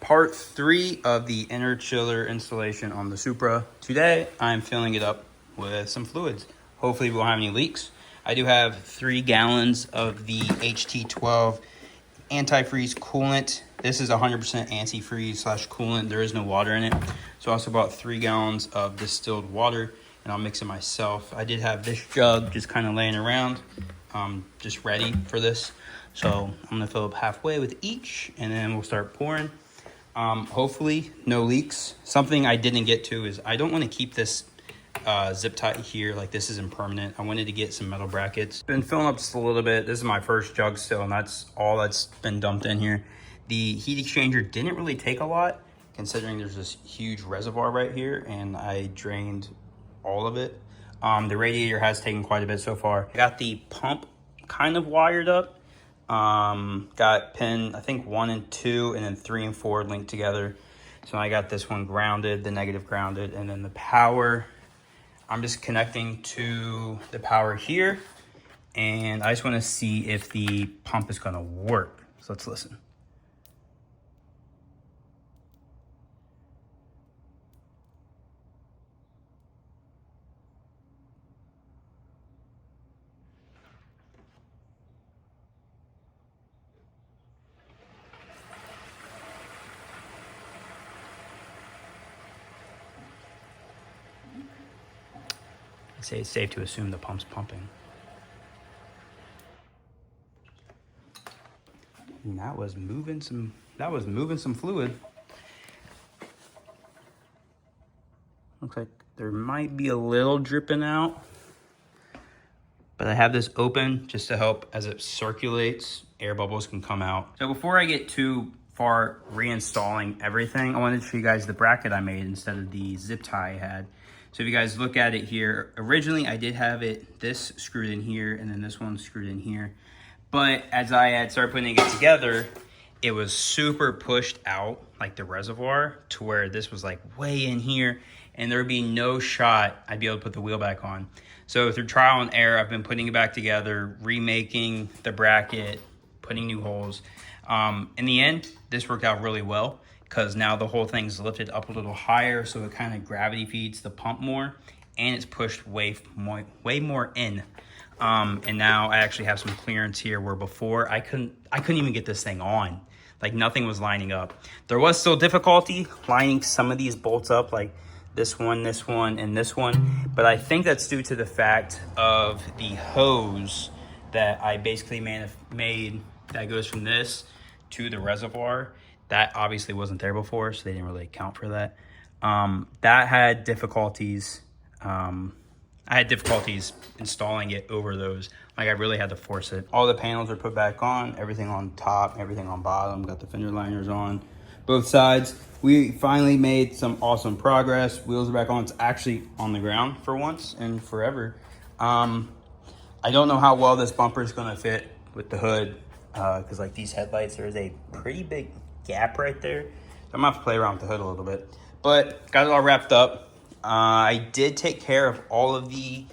Part 3 of the Interchiller installation on the Supra. Today, I'm filling it up with some fluids. Hopefully we won't have any leaks. I do have 3 gallons of the HT12 antifreeze coolant. This is 100% antifreeze slash coolant. There is no water in it. So I also bought 3 gallons of distilled water, and I'll mix it myself. I did have this jug just kind of laying around, just ready for this. So I'm gonna fill up halfway with each, and then we'll start pouring. Hopefully no leaks. Something I didn't get to is I don't want to keep this zip tie here, like this isn't permanent. I wanted to get some metal brackets. Been filling up just a little bit. This is my first jug still, and that's all that's been dumped in here. The heat exchanger didn't really take a lot, considering there's this huge reservoir right here, and I drained all of it. The radiator has taken quite a bit so far. I got the pump kind of wired up. Got pin, I think 1 and 2, and then 3 and 4 linked together. So I got this one grounded, the negative grounded, and then the power, I'm just connecting to the power here, and I just want to see if the pump is going to work. So let's listen. I say it's safe to assume the pump's pumping. And that was moving some fluid. Looks like there might be a little dripping out, but I have this open just to help as it circulates, air bubbles can come out. So before I get too far reinstalling everything, I wanted to show you guys the bracket I made instead of the zip tie I had. So if you guys look at it here, originally I did have this screwed in here and then this one screwed in here. But as I had started putting it together, it was super pushed out, like the reservoir, to where this was like way in here, and there would be no shot I'd be able to put the wheel back on. So through trial and error, I've been putting it back together, remaking the bracket, putting new holes. In the end, this worked out really well, because now the whole thing's lifted up a little higher, so it kind of gravity feeds the pump more, and it's pushed way more in. And now I actually have some clearance here, where before I couldn't even get this thing on. Like nothing was lining up. There was still difficulty lining some of these bolts up, like this one, and this one. But I think that's due to the fact of the hose that I basically made that goes from this to the reservoir. That obviously wasn't there before, so they didn't really account for that. That had difficulties. I had difficulties installing it over those. Like I really had to force it. All the panels are put back on, everything on top, everything on bottom. Got the fender liners on both sides. We finally made some awesome progress. Wheels are back on. It's actually on the ground for once and forever. I don't know how well this bumper is gonna fit with the hood, because like these headlights, there's a pretty big gap right there. So I'm gonna have to play around with the hood a little bit, but got it all wrapped up. I did take care of all of the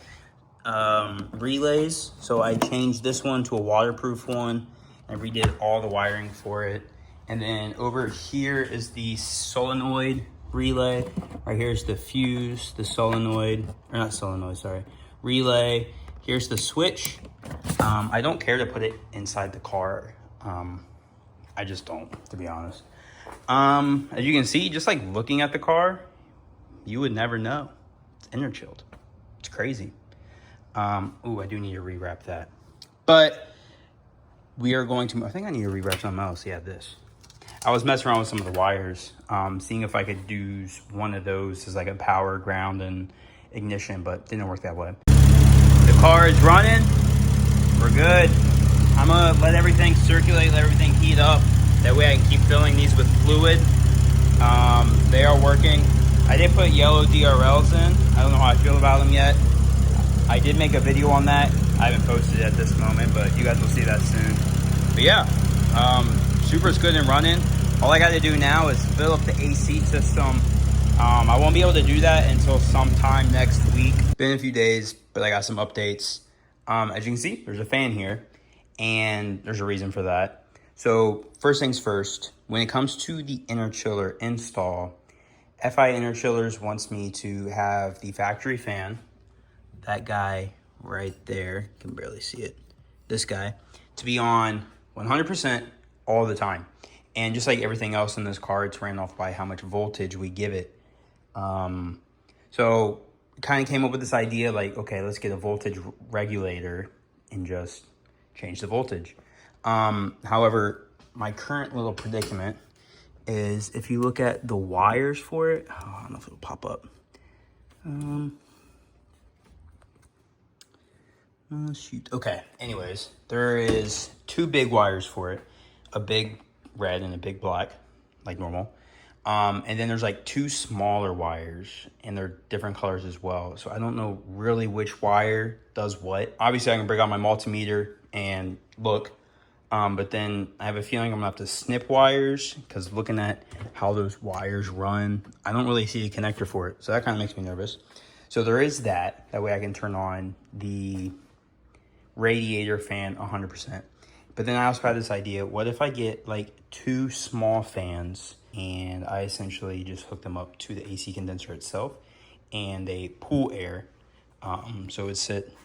relays. So I changed this one to a waterproof one and redid all the wiring for it. And then over here is the solenoid relay. Right here's the fuse, the solenoid, or not solenoid, sorry, relay. Here's the switch. I don't care to put it inside the car. I just don't, to be honest. As you can see, just like looking at the car, you would never know. It's interchilled. It's crazy. Ooh, I do need to rewrap that. But we are going to, I think I need to rewrap something else. Yeah, this. I was messing around with some of the wires, seeing if I could do one of those as like a power, ground, and ignition, but didn't work that way. The car is running. We're good. I'm gonna let everything circulate, let everything heat up. That way I can keep filling these with fluid. They are working. I did put yellow DRLs in. I don't know how I feel about them yet. I did make a video on that. I haven't posted it at this moment, but you guys will see that soon. But yeah, Supra's good and running. All I got to do now is fill up the AC system. I won't be able to do that until sometime next week. Been a few days, but I got some updates. As you can see, there's a fan here, and there's a reason for that. So first things first, when it comes to the interchiller install, FI Interchillers wants me to have the factory fan, that guy right there, can barely see it, this guy, to be on 100% all the time. And just like everything else in this car, it's ran off by how much voltage we give it. So kind of came up with this idea like, okay, let's get a voltage regulator and just change the voltage. However, my current little predicament is if you look at the wires for it, I don't know if it'll pop up. Shoot. Okay, anyways, there is 2 big wires for it, a big red and a big black, like normal. And then there's like 2 smaller wires, and they're different colors as well. So I don't know really which wire does what. Obviously, I can bring out my multimeter and look. But then I have a feeling I'm gonna have to snip wires, because looking at how those wires run, I don't really see a connector for it. So that kind of makes me nervous. So there is that. That way I can turn on the radiator fan 100%. But then I also had this idea, what if I get like 2 small fans and I essentially just hook them up to the AC condenser itself and they pull air. So it's sit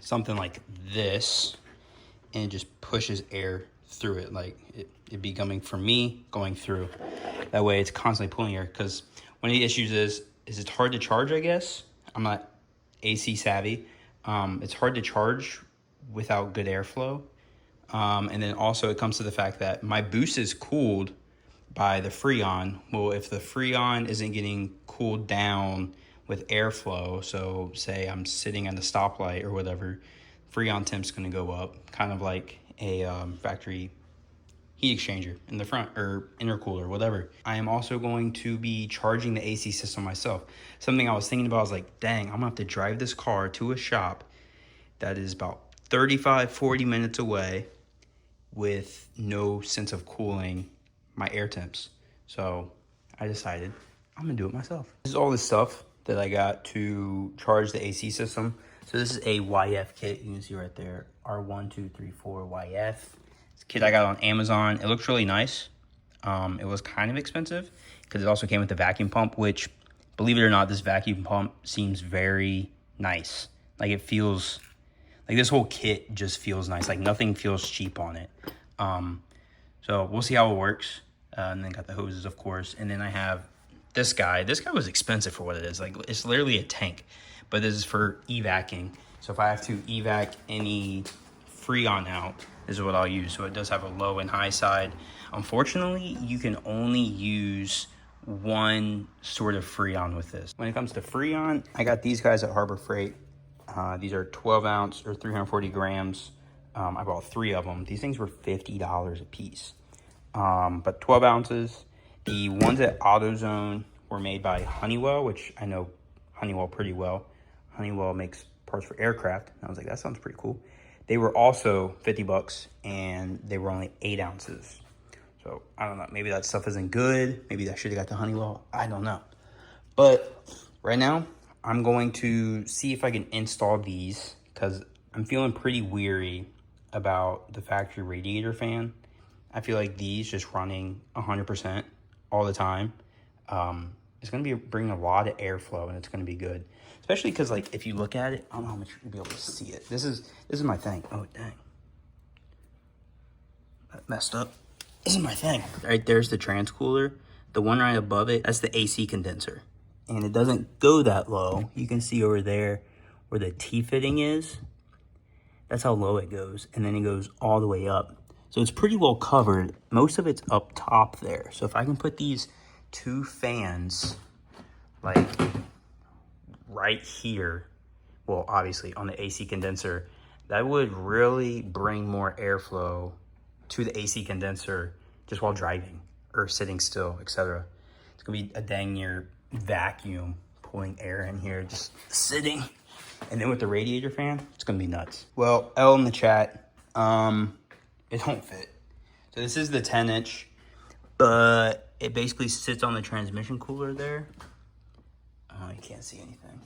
something like this, and it just pushes air through it, like it'd be coming from me going through. That way it's constantly pulling air, because one of the issues is it's hard to charge, I guess. I'm not AC savvy. It's hard to charge without good airflow. And then also it comes to the fact that my boost is cooled by the Freon. Well, if the Freon isn't getting cooled down with airflow, so say I'm sitting at a stoplight or whatever, Freon temp's going to go up, kind of like a factory heat exchanger in the front, or intercooler, whatever. I am also going to be charging the AC system myself. Something I was thinking about, I was like, dang, I'm gonna have to drive this car to a shop that is about 35-40 minutes away with no sense of cooling my air temps. So I decided I'm gonna do it myself. This is all the stuff that I got to charge the AC system. So this is a YF kit, you can see right there, R1234 YF. It's a kit I got on Amazon. It looks really nice. It was kind of expensive because it also came with the vacuum pump, which, believe it or not, this vacuum pump seems very nice. Like it feels, like this whole kit just feels nice. Like nothing feels cheap on it. So we'll see how it works. And then got the hoses, of course. And then I have this guy. This guy was expensive for what it is. Like it's literally a tank, but this is for evacing. So if I have to evac any Freon out, this is what I'll use. So it does have a low and high side. Unfortunately, you can only use one sort of Freon with this. When it comes to Freon, I got these guys at Harbor Freight. These are 12 ounce or 340 grams. I bought 3 of them. These things were $50 a piece. But 12 ounces. The ones at AutoZone were made by Honeywell, which I know Honeywell pretty well. Honeywell makes parts for aircraft. And I was like, that sounds pretty cool. They were also 50 bucks, and they were only 8 ounces. So I don't know, maybe that stuff isn't good. Maybe I should have got the Honeywell. I don't know. But right now, I'm going to see if I can install these, because I'm feeling pretty weary about the factory radiator fan. I feel like these just running 100% all the time, it's going to be bringing a lot of airflow, and it's going to be good. Especially because, like, if you look at it, I don't know how much you'll be able to see it. This is my thing. Oh, dang. That messed up. This is my thing. Right there's the transcooler. The one right above it, that's the AC condenser. And it doesn't go that low. You can see over there where the T-fitting is. That's how low it goes. And then it goes all the way up. So it's pretty well covered. Most of it's up top there. So if I can put these 2 fans, like, right here, well, obviously on the AC condenser, that would really bring more airflow to the AC condenser just while driving or sitting still, etc. It's gonna be a dang near vacuum pulling air in here, just sitting. And then with the radiator fan, it's gonna be nuts. Well, L in the chat, it don't fit. So this is the 10-inch, but it basically sits on the transmission cooler there. You can't see anything.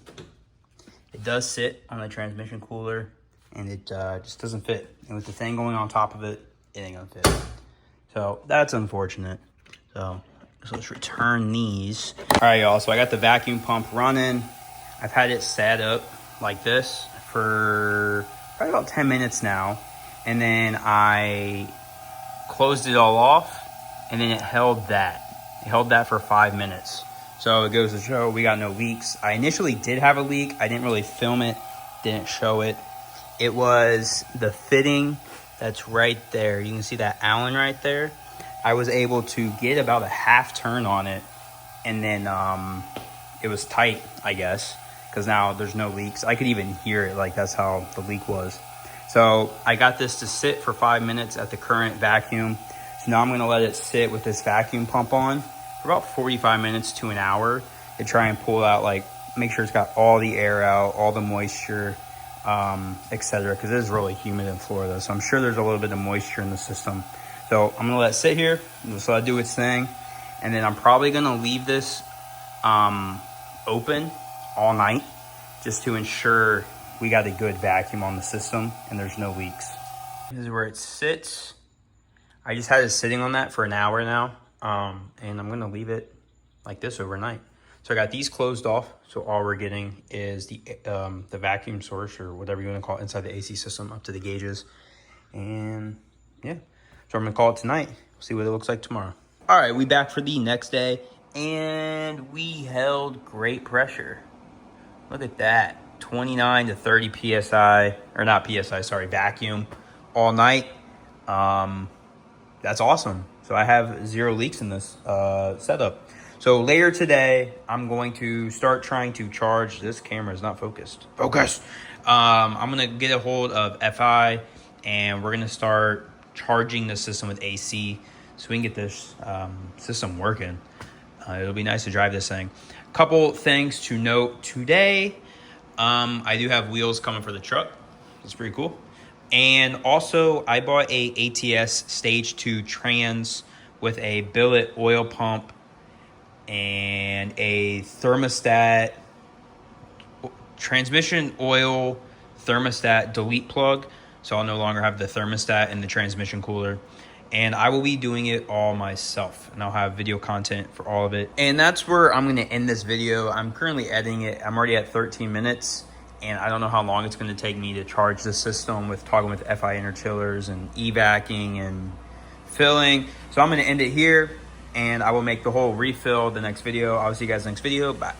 It does sit on the transmission cooler, and it just doesn't fit. And with the thing going on top of it, it ain't gonna fit. So that's unfortunate. So let's return these. All right, y'all, so I got the vacuum pump running. I've had it set up like this for probably about 10 minutes now. And then I closed it all off, and then it held that. It held that for 5 minutes. So it goes to show we got no leaks. I initially did have a leak. I didn't really film it, didn't show it. It was the fitting that's right there. You can see that Allen right there. I was able to get about a half turn on it, and then it was tight, I guess, because now there's no leaks. I could even hear it, like that's how the leak was. So I got this to sit for 5 minutes at the current vacuum. So now I'm gonna let it sit with this vacuum pump on for about 45 minutes to an hour to try and pull out, like, make sure it's got all the air out, all the moisture, etc. Because it is really humid in Florida. So I'm sure there's a little bit of moisture in the system. So I'm gonna let it sit here, just let it do its thing. And then I'm probably gonna leave this open all night just to ensure we got a good vacuum on the system and there's no leaks. This is where it sits. I just had it sitting on that for an hour now. And I'm gonna leave it like this overnight. So I got these closed off. So all we're getting is the vacuum source, or whatever you wanna call it, inside the AC system up to the gauges. And yeah, so I'm gonna call it tonight. See what it looks like tomorrow. All right, we back for the next day, and we held great pressure. Look at that, 29 to 30 PSI, or not PSI, sorry, vacuum all night. That's awesome. So I have 0 leaks in this setup. So later today, I'm going to start trying to charge. This camera is not focused. Focus. I'm gonna get a hold of FI, and we're gonna start charging the system with AC so we can get this system working. It'll be nice to drive this thing. Couple things to note today. I do have wheels coming for the truck. That's pretty cool. And also I bought a ATS Stage 2 trans with a billet oil pump and a thermostat, transmission oil thermostat delete plug. So I'll no longer have the thermostat in the transmission cooler. And I will be doing it all myself, and I'll have video content for all of it. And that's where I'm gonna end this video. I'm currently editing it. I'm already at 13 minutes, and I don't know how long it's gonna take me to charge the system with talking with FI interchillers and evacing and filling. So I'm gonna end it here, and I will make the whole refill the next video. I'll see you guys next video. Bye.